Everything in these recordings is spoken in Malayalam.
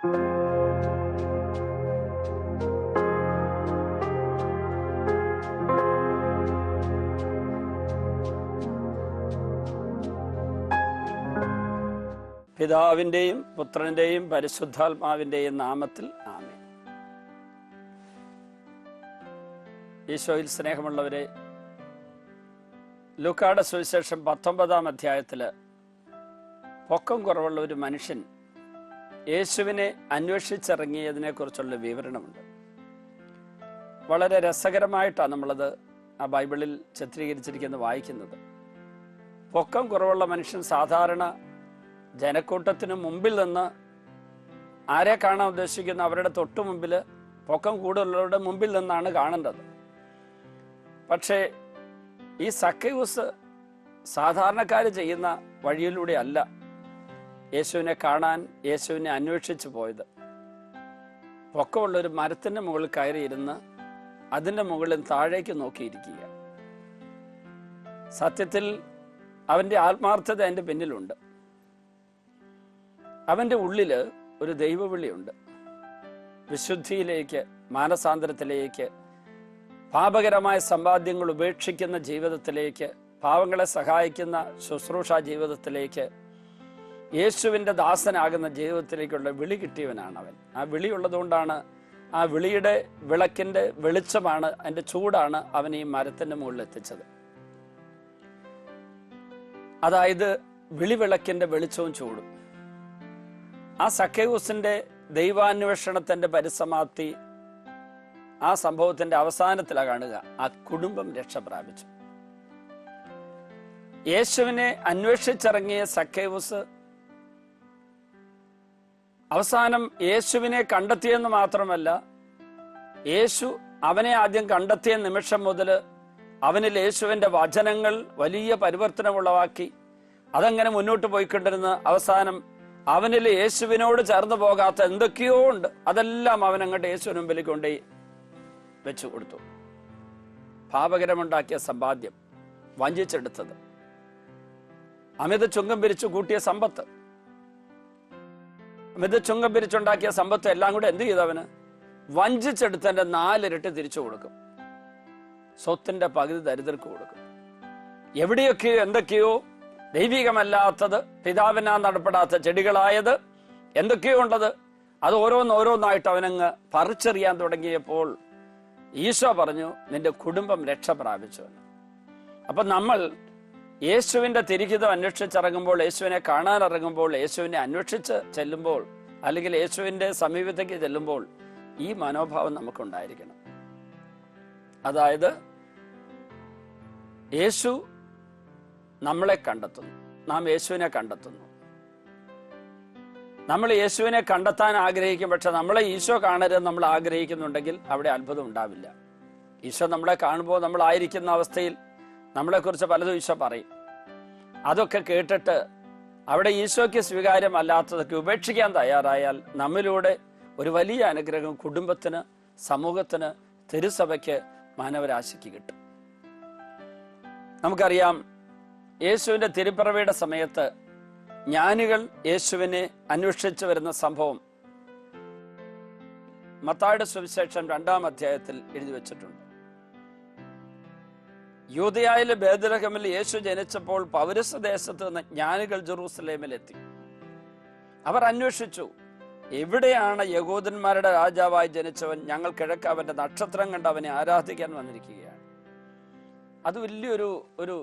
പിതാവിൻ്റെയും പുത്രൻ്റെയും പരിശുദ്ധാത്മാവിൻ്റെയും നാമത്തിൽ ആമേൻ. ഈശോയിൽ സ്നേഹമുള്ളവരെ, ലൂക്കായുടെ സുവിശേഷം 19-ാം അധ്യായത്തിൽ പൊക്കം കുറവുള്ള ഒരു മനുഷ്യൻ യേശുവിനെ അന്വേഷിച്ചിറങ്ങിയതിനെ കുറിച്ചുള്ള വിവരണമുണ്ട്. വളരെ രസകരമായിട്ടാണ് നമ്മളത് ആ ബൈബിളിൽ ചിത്രീകരിച്ചിരിക്കുന്നത് വായിക്കുന്നത്. പൊക്കം കുറവുള്ള മനുഷ്യൻ സാധാരണ ജനക്കൂട്ടത്തിന് മുമ്പിൽ നിന്ന് ആരെ കാണാൻ ഉദ്ദേശിക്കുന്ന അവരുടെ തൊട്ടു മുമ്പിൽ, പൊക്കം കൂടുതലുള്ളവരുടെ മുമ്പിൽ നിന്നാണ് കാണേണ്ടത്. പക്ഷേ ഈ സക്കൈവൂസ് സാധാരണക്കാർ ചെയ്യുന്ന വഴിയിലൂടെ അല്ല യേശുവിനെ കാണാൻ, യേശുവിനെ അന്വേഷിച്ചു പോയത്. പൊക്കമുള്ളൊരു മരത്തിൻ്റെ മുകളിൽ കയറിയിരുന്ന് അതിൻ്റെ മുകളിൽ താഴേക്ക് നോക്കിയിരിക്കുക. സത്യത്തിൽ അവൻ്റെ ആത്മാർത്ഥത അതിൻ്റെ പിന്നിലുണ്ട്. അവൻ്റെ ഉള്ളിൽ ഒരു ദൈവവിളിയുണ്ട്. വിശുദ്ധിയിലേക്ക്, മാനസാന്തരത്തിലേക്ക്, പാപകരമായ സമ്പാദ്യങ്ങൾ ഉപേക്ഷിക്കുന്ന ജീവിതത്തിലേക്ക്, പാവങ്ങളെ സഹായിക്കുന്ന ശുശ്രൂഷ ജീവിതത്തിലേക്ക്, യേശുവിൻ്റെ ദാസനാകുന്ന ജീവിതത്തിലേക്കുള്ള വിളി കിട്ടിയവനാണ് അവൻ. ആ വിളിയുള്ളതുകൊണ്ടാണ്, ആ വിളിയുടെ വിളക്കിൻ്റെ വെളിച്ചമാണ്, അതിൻ്റെ ചൂടാണ് അവൻ ഈ മരത്തിൻ്റെ മുകളിൽ എത്തിച്ചത്. അതായത് വിളിവിളക്കിൻ്റെ വെളിച്ചവും ചൂടും. ആ സക്കൈവൂസിന്റെ ദൈവാന്വേഷണത്തിന്റെ പരിസമാപ്തി ആ സംഭവത്തിന്റെ അവസാനത്തിലാണ് കാണുക. ആ കുടുംബം രക്ഷ പ്രാപിച്ചു. യേശുവിനെ അന്വേഷിച്ചിറങ്ങിയ സക്കൈവൂസ് അവസാനം യേശുവിനെ കണ്ടെത്തിയെന്ന് മാത്രമല്ല, യേശു അവനെ ആദ്യം കണ്ടെത്തിയ നിമിഷം മുതൽ അവനിൽ യേശുവിന്റെ വചനങ്ങൾ വലിയ പരിവർത്തനമുളവാക്കി. അതങ്ങനെ മുന്നോട്ട് പോയിക്കൊണ്ടിരുന്ന അവസാനം അവനിൽ യേശുവിനോട് ചേർന്ന് പോകാത്ത എന്തൊക്കെയോ ഉണ്ട്. അതെല്ലാം അവൻ അങ്ങോട്ട് യേശുവിന് മുമ്പിലേക്ക് കൊണ്ടുപോയി വെച്ചു കൊടുത്തു. പാപകരമുണ്ടാക്കിയ സമ്പാദ്യം, വഞ്ചിച്ചെടുത്തത്, അമിത ചുങ്കം പിരിച്ചു കൂട്ടിയ സമ്പത്ത്, അമിത ചുങ്കം പിരിച്ചുണ്ടാക്കിയ സമ്പത്ത് എല്ലാം കൂടെ എന്ത് ചെയ്തവന്? വഞ്ചിച്ചെടുത്തതിന്റെ 4 ഇരട്ടി തിരിച്ചു കൊടുക്കും. സ്വത്തിന്റെ പകുതി ദരിദ്രർക്ക് കൊടുക്കും. എവിടെയൊക്കെയോ എന്തൊക്കെയോ ദൈവികമല്ലാത്തത്, പിതാവിനാ നടപ്പെടാത്ത ചെടികളായത് എന്തൊക്കെയോ ഉള്ളത്, അത് ഓരോന്നോരോന്നായിട്ട് അവനങ്ങ് പറിച്ചെറിയാൻ തുടങ്ങിയപ്പോൾ ഈശോ പറഞ്ഞു, നിന്റെ കുടുംബം രക്ഷ പ്രാപിച്ചു. അപ്പൊ നമ്മൾ യേശുവിന്റെ തിരിഹിതം അന്വേഷിച്ചിറങ്ങുമ്പോൾ, യേശുവിനെ കാണാനിറങ്ങുമ്പോൾ, യേശുവിനെ അന്വേഷിച്ച് ചെല്ലുമ്പോൾ, അല്ലെങ്കിൽ യേശുവിന്റെ സമീപത്തേക്ക് ചെല്ലുമ്പോൾ ഈ മനോഭാവം നമുക്കുണ്ടായിരിക്കണം. അതായത് യേശു നമ്മളെ കണ്ടെത്തുന്നു, നാം യേശുവിനെ കണ്ടെത്തുന്നു. നമ്മൾ യേശുവിനെ കണ്ടെത്താൻ ആഗ്രഹിക്കും. പക്ഷെ നമ്മളെ ഈശോ കാണരുത് നമ്മൾ ആഗ്രഹിക്കുന്നുണ്ടെങ്കിൽ അവിടെ അത്ഭുതം ഉണ്ടാവില്ല. ഈശോ നമ്മളെ കാണുമ്പോൾ നമ്മളായിരിക്കുന്ന അവസ്ഥയിൽ നമ്മളെക്കുറിച്ച് പലതും ഈശോ പറയും. അതൊക്കെ കേട്ടിട്ട് അവിടെ ഈശോയ്ക്ക് സ്വീകാര്യമല്ലാത്തതൊക്കെ ഉപേക്ഷിക്കാൻ തയ്യാറായാൽ നമ്മിലൂടെ ഒരു വലിയ അനുഗ്രഹം കുടുംബത്തിന്, സമൂഹത്തിന്, തിരുസഭയ്ക്ക്, മാനവരാശിക്ക് കിട്ടും. നമുക്കറിയാം, യേശുവിന്റെ തിരുപ്പിറവിയുടെ സമയത്ത് ജ്ഞാനികൾ യേശുവിനെ അന്വേഷിച്ചു വരുന്ന സംഭവം മത്തായിയുടെ സുവിശേഷം 2-ാം അധ്യായത്തിൽ എഴുതി വച്ചിട്ടുണ്ട്. യൂദയായിലെ ബേത്ലഹേമിൽ യേശു ജനിച്ചപ്പോൾ പൗരസ്ത്യദേശത്ത് നിന്ന് ജ്ഞാനികൾ ജെറൂസലേമിലെത്തി. അവർ അന്വേഷിച്ചു, എവിടെയാണ് യഹൂദന്മാരുടെ രാജാവായി ജനിച്ചവൻ? ഞങ്ങൾ കിഴക്ക് അവന്റെ നക്ഷത്രം കണ്ട് അവനെ ആരാധിക്കാൻ വന്നിരിക്കുകയാണ്. അത് വലിയൊരു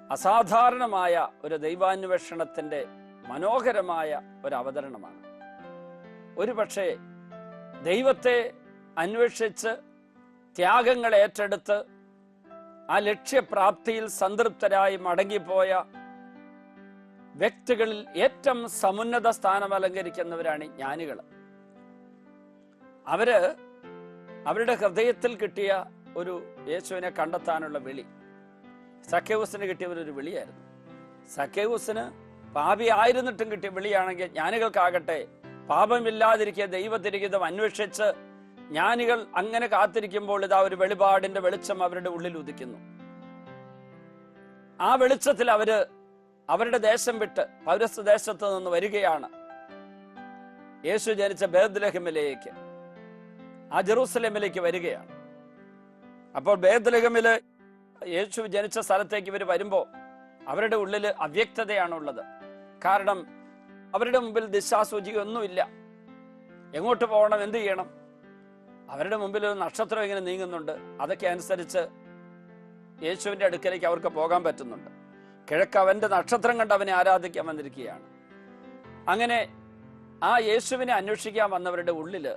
അസാധാരണമായ ഒരു ദൈവാന്വേഷണത്തിന്റെ മനോഹരമായ ഒരു അവതരണമാണ്. ഒരു പക്ഷേ ദൈവത്തെ അന്വേഷിച്ച് ത്യാഗങ്ങൾ ഏറ്റെടുത്ത് ആ ലക്ഷ്യപ്രാപ്തിയിൽ സംതൃപ്തരായി മടങ്ങിപ്പോയ വ്യക്തികളിൽ ഏറ്റവും സമുന്നത സ്ഥാനം അലങ്കരിക്കുന്നവരാണ് ജ്ഞാനികൾ. അവരുടെ ഹൃദയത്തിൽ കിട്ടിയ ഒരു യേശുവിനെ കണ്ടെത്താനുള്ള വിളി സക്കൈവൂസിന് കിട്ടിയവരൊരു വിളിയായിരുന്നു. സക്കൈവൂസിന് പാപി ആയിരുന്നിട്ടും കിട്ടിയ വിളിയാണെങ്കിൽ ജ്ഞാനികൾക്കാകട്ടെ പാപമില്ലാതിരിക്കുക ദൈവതിരിഹിതം അന്വേഷിച്ച് ജ്ഞാനികൾ അങ്ങനെ കാത്തിരിക്കുമ്പോൾ ഇതാ ഒരു വെളിപാടിന്റെ വെളിച്ചം അവരുടെ ഉള്ളിൽ ഉദിക്കുന്നു. ആ വെളിച്ചത്തിൽ അവരുടെ ദേശം വിട്ട് പൗരസ്ത്യ ദേശത്ത് നിന്ന് വരികയാണ്. യേശു ജനിച്ച ബേത്ലഹേമിലേക്ക്, ആ ജെറൂസലേമിലേക്ക് വരികയാണ്. അപ്പോൾ ബേത്ലഹേമില് യേശു ജനിച്ച സ്ഥലത്തേക്ക് ഇവർ വരുമ്പോൾ അവരുടെ ഉള്ളിൽ അവ്യക്തതയാണുള്ളത്. കാരണം അവരുടെ മുമ്പിൽ ദിശാസൂചിക ഒന്നുമില്ല. എങ്ങോട്ട് പോകണം, എന്ത് ചെയ്യണം? അവരുടെ മുമ്പിൽ ഒരു നക്ഷത്രം ഇങ്ങനെ നീങ്ങുന്നുണ്ട്. അതൊക്കെ അനുസരിച്ച് യേശുവിന്റെ അടുക്കലേക്ക് അവർക്ക് പോകാൻ പറ്റുന്നുണ്ട്. കിഴക്ക് അവന്റെ നക്ഷത്രം കണ്ട് അവനെ ആരാധിക്കാൻ വന്നിരിക്കുകയാണ്. അങ്ങനെ ആ യേശുവിനെ അന്വേഷിക്കാൻ വന്നവരുടെ ഉള്ളില്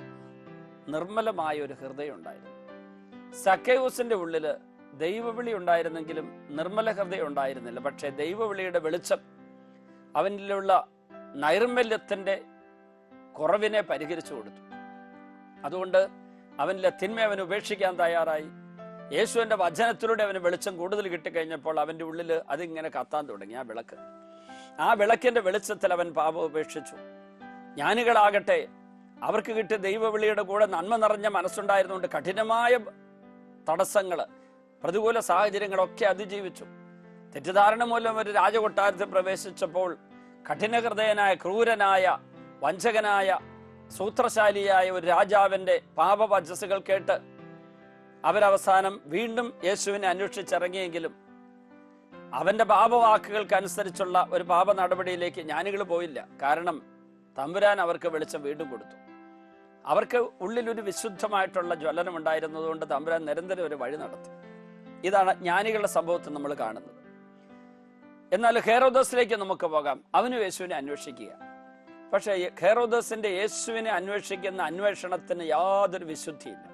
നിർമ്മലമായ ഒരു ഹൃദയം ഉണ്ടായിരുന്നു. സക്കയൂസിന്റെ ഉള്ളില് ദൈവവിളി ഉണ്ടായിരുന്നെങ്കിലും നിർമ്മല ഹൃദയം ഉണ്ടായിരുന്നില്ല. പക്ഷേ ദൈവവിളിയുടെ വെളിച്ചം അവനിലുള്ള നൈർമല്യത്തിന്റെ കുറവിനെ പരിഹരിച്ചു കൊടുത്തു. അതുകൊണ്ട് അവനിലെ തിന്മ അവൻ ഉപേക്ഷിക്കാൻ തയ്യാറായി. യേശുവിന്റെ വചനത്തിലൂടെ അവന് വെളിച്ചം കൂടുതൽ കിട്ടിക്കഴിഞ്ഞപ്പോൾ അവന്റെ ഉള്ളിൽ അതിങ്ങനെ കത്താൻ തുടങ്ങി. ആ വിളക്കിന്റെ വെളിച്ചത്തിൽ അവൻ പാപം ഉപേക്ഷിച്ചു. ജ്ഞാനികളാകട്ടെ, അവർക്ക് കിട്ടിയ ദൈവവിളിയുടെ കൂടെ നന്മ നിറഞ്ഞ മനസ്സുണ്ടായിരുന്നുകൊണ്ട് കഠിനമായ തടസ്സങ്ങള്, പ്രതികൂല സാഹചര്യങ്ങളൊക്കെ അതിജീവിച്ചു. തെറ്റിദ്ധാരണ മൂലം ഒരു രാജകൊട്ടാരത്തിൽ പ്രവേശിച്ചപ്പോൾ കഠിനഹൃദയനായ, ക്രൂരനായ, വഞ്ചകനായ, സൂത്രശാലിയായ ഒരു രാജാവിന്റെ പാപവചസ്സുകൾ കേട്ട് അവരവസാനം വീണ്ടും യേശുവിനെ അന്വേഷിച്ചിറങ്ങിയെങ്കിലും അവന്റെ പാപവാക്കുകൾക്കനുസരിച്ചുള്ള ഒരു പാപ നടപടിയിലേക്ക് ജ്ഞാനികൾ പോയില്ല. കാരണം തമ്പുരാൻ അവർക്ക് വെളിച്ചം വീണ്ടും കൊടുത്തു. അവർക്ക് ഉള്ളിലൊരു വിശുദ്ധമായിട്ടുള്ള ജ്വലനം ഉണ്ടായിരുന്നതുകൊണ്ട് തമ്പുരാൻ നിരന്തരം ഒരു വഴി നടത്തി. ഇതാണ് ജ്ഞാനികളുടെ സംഭവത്തിൽ നമ്മൾ കാണുന്നത്. എന്നാൽ ഹെരോദസിലേക്ക് നമുക്ക് പോകാം. അവനും യേശുവിനെ അന്വേഷിക്കുക. പക്ഷേ ഹെരോദസിന്റെ യേശുവിനെ അന്വേഷിക്കുന്ന അന്വേഷണത്തിന് യാതൊരു വിശുദ്ധിയില്ല.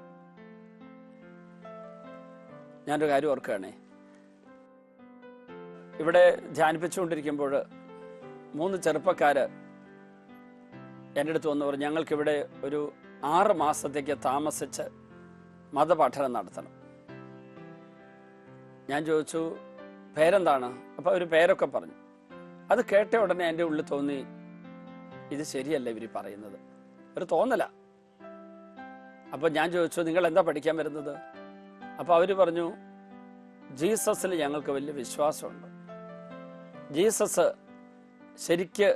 ഞാനൊരു കാര്യം ഓർക്കുകയാണേ, ഇവിടെ ധ്യാനിപ്പിച്ചുകൊണ്ടിരിക്കുമ്പോൾ 3 ചെറുപ്പക്കാര് എൻ്റെ അടുത്ത് വന്ന് പറഞ്ഞു, ഞങ്ങൾക്കിവിടെ ഒരു 6 മാസത്തേക്ക് താമസിച്ച് മതപഠനം നടത്തണം. ഞാൻ ചോദിച്ചു, പേരെന്താണ്? അപ്പോൾ അവർ പേരൊക്കെ പറഞ്ഞു. അത് കേട്ട ഉടനെ എൻ്റെ ഉള്ളിൽ തോന്നി, ഇത് ശരിയല്ല ഇവർ പറയുന്നത്, ഒരു തോന്നല. അപ്പോൾ ഞാൻ ചോദിച്ചു, നിങ്ങൾ എന്താ പഠിക്കാൻ വരുന്നത്? അപ്പോൾ അവർ പറഞ്ഞു, ജീസസിൽ ഞങ്ങൾക്ക് വലിയ വിശ്വാസമുണ്ട്. ജീസസ് ശരിക്ക്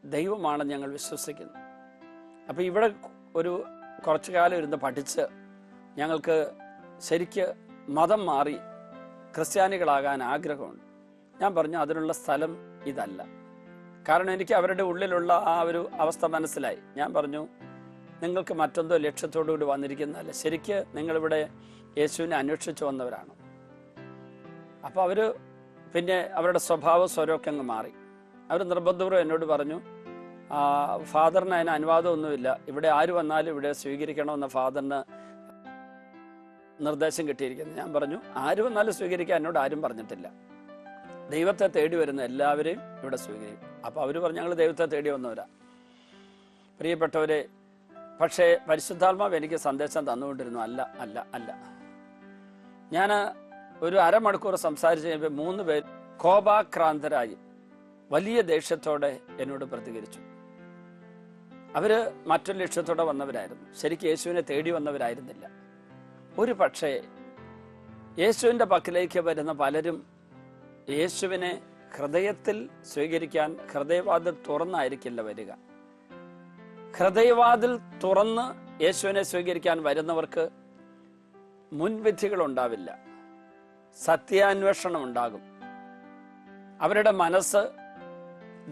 ദൈവമാണെന്ന് ഞങ്ങൾ വിശ്വസിക്കുന്നു. അപ്പോൾ ഇവിടെ ഒരു കുറച്ചു കാലം ഇരുന്ന് പഠിച്ച് ഞങ്ങൾക്ക് ശരിക്ക് മതം മാറി ക്രിസ്ത്യാനികളാകാൻ ആഗ്രഹമുണ്ട്. ഞാൻ പറഞ്ഞു, അതിനുള്ള സ്ഥലം ഇതല്ല. കാരണം എനിക്ക് അവരുടെ ഉള്ളിലുള്ള ആ ഒരു അവസ്ഥ മനസ്സിലായി. ഞാൻ പറഞ്ഞു, നിങ്ങൾക്ക് മറ്റെന്തോ ലക്ഷ്യത്തോടു കൂടി വന്നിരിക്കുന്നതല്ല, ശരിക്ക് നിങ്ങളിവിടെ യേശുവിനെ അന്വേഷിച്ചു വന്നവരാണ്. അപ്പോൾ അവർ പിന്നെ അവരുടെ സ്വഭാവ സ്വരമൊക്കെ അങ്ങ് മാറി. അവർ നിർബന്ധപൂർവ്വം എന്നോട് പറഞ്ഞു, ഫാദറിന് അതിന് അനുവാദമൊന്നുമില്ല, ഇവിടെ ആര് വന്നാലും ഇവിടെ സ്വീകരിക്കണമെന്ന ഫാദറിന് നിർദ്ദേശം കിട്ടിയിരിക്കുന്നു. ഞാൻ പറഞ്ഞു, ആര് വന്നാലും സ്വീകരിക്കാൻ എന്നോട് ആരും പറഞ്ഞിട്ടില്ല. ദൈവത്തെ തേടി വരുന്ന എല്ലാവരെയും ഇവിടെ സ്വീകരിക്കും. അപ്പോൾ അവർ പറഞ്ഞു, ഞങ്ങൾ ദൈവത്തെ തേടി വന്നവരാ. പ്രിയപ്പെട്ടവരെ, പക്ഷേ പരിശുദ്ധാത്മാവ് എനിക്ക് സന്ദേശം തന്നുകൊണ്ടിരുന്നു, അല്ല അല്ല അല്ല. ഞാൻ ഒരു അരമണിക്കൂർ സംസാരിച്ച് കഴിയുമ്പോൾ 3 പേർ കോപാക്രാന്തരായി വലിയ ദേഷ്യത്തോടെ എന്നോട് പ്രതികരിച്ചു. അവര് മറ്റൊരു ലക്ഷ്യത്തോടെ വന്നവരായിരുന്നു, ശരിക്കും യേശുവിനെ തേടി വന്നവരായിരുന്നില്ല. ഒരു പക്ഷേ യേശുവിൻ്റെ പക്കലേക്ക് വരുന്ന പലരും യേശുവിനെ ഹൃദയത്തിൽ സ്വീകരിക്കാൻ ഹൃദയവാതിൽ തുറന്നായിരിക്കില്ല വരിക. ഹൃദയവാതിൽ തുറന്ന് യേശുവിനെ സ്വീകരിക്കാൻ വരുന്നവർക്ക് മുൻവിധികൾ ഉണ്ടാവില്ല, സത്യാന്വേഷണം ഉണ്ടാകും. അവരുടെ മനസ്സ്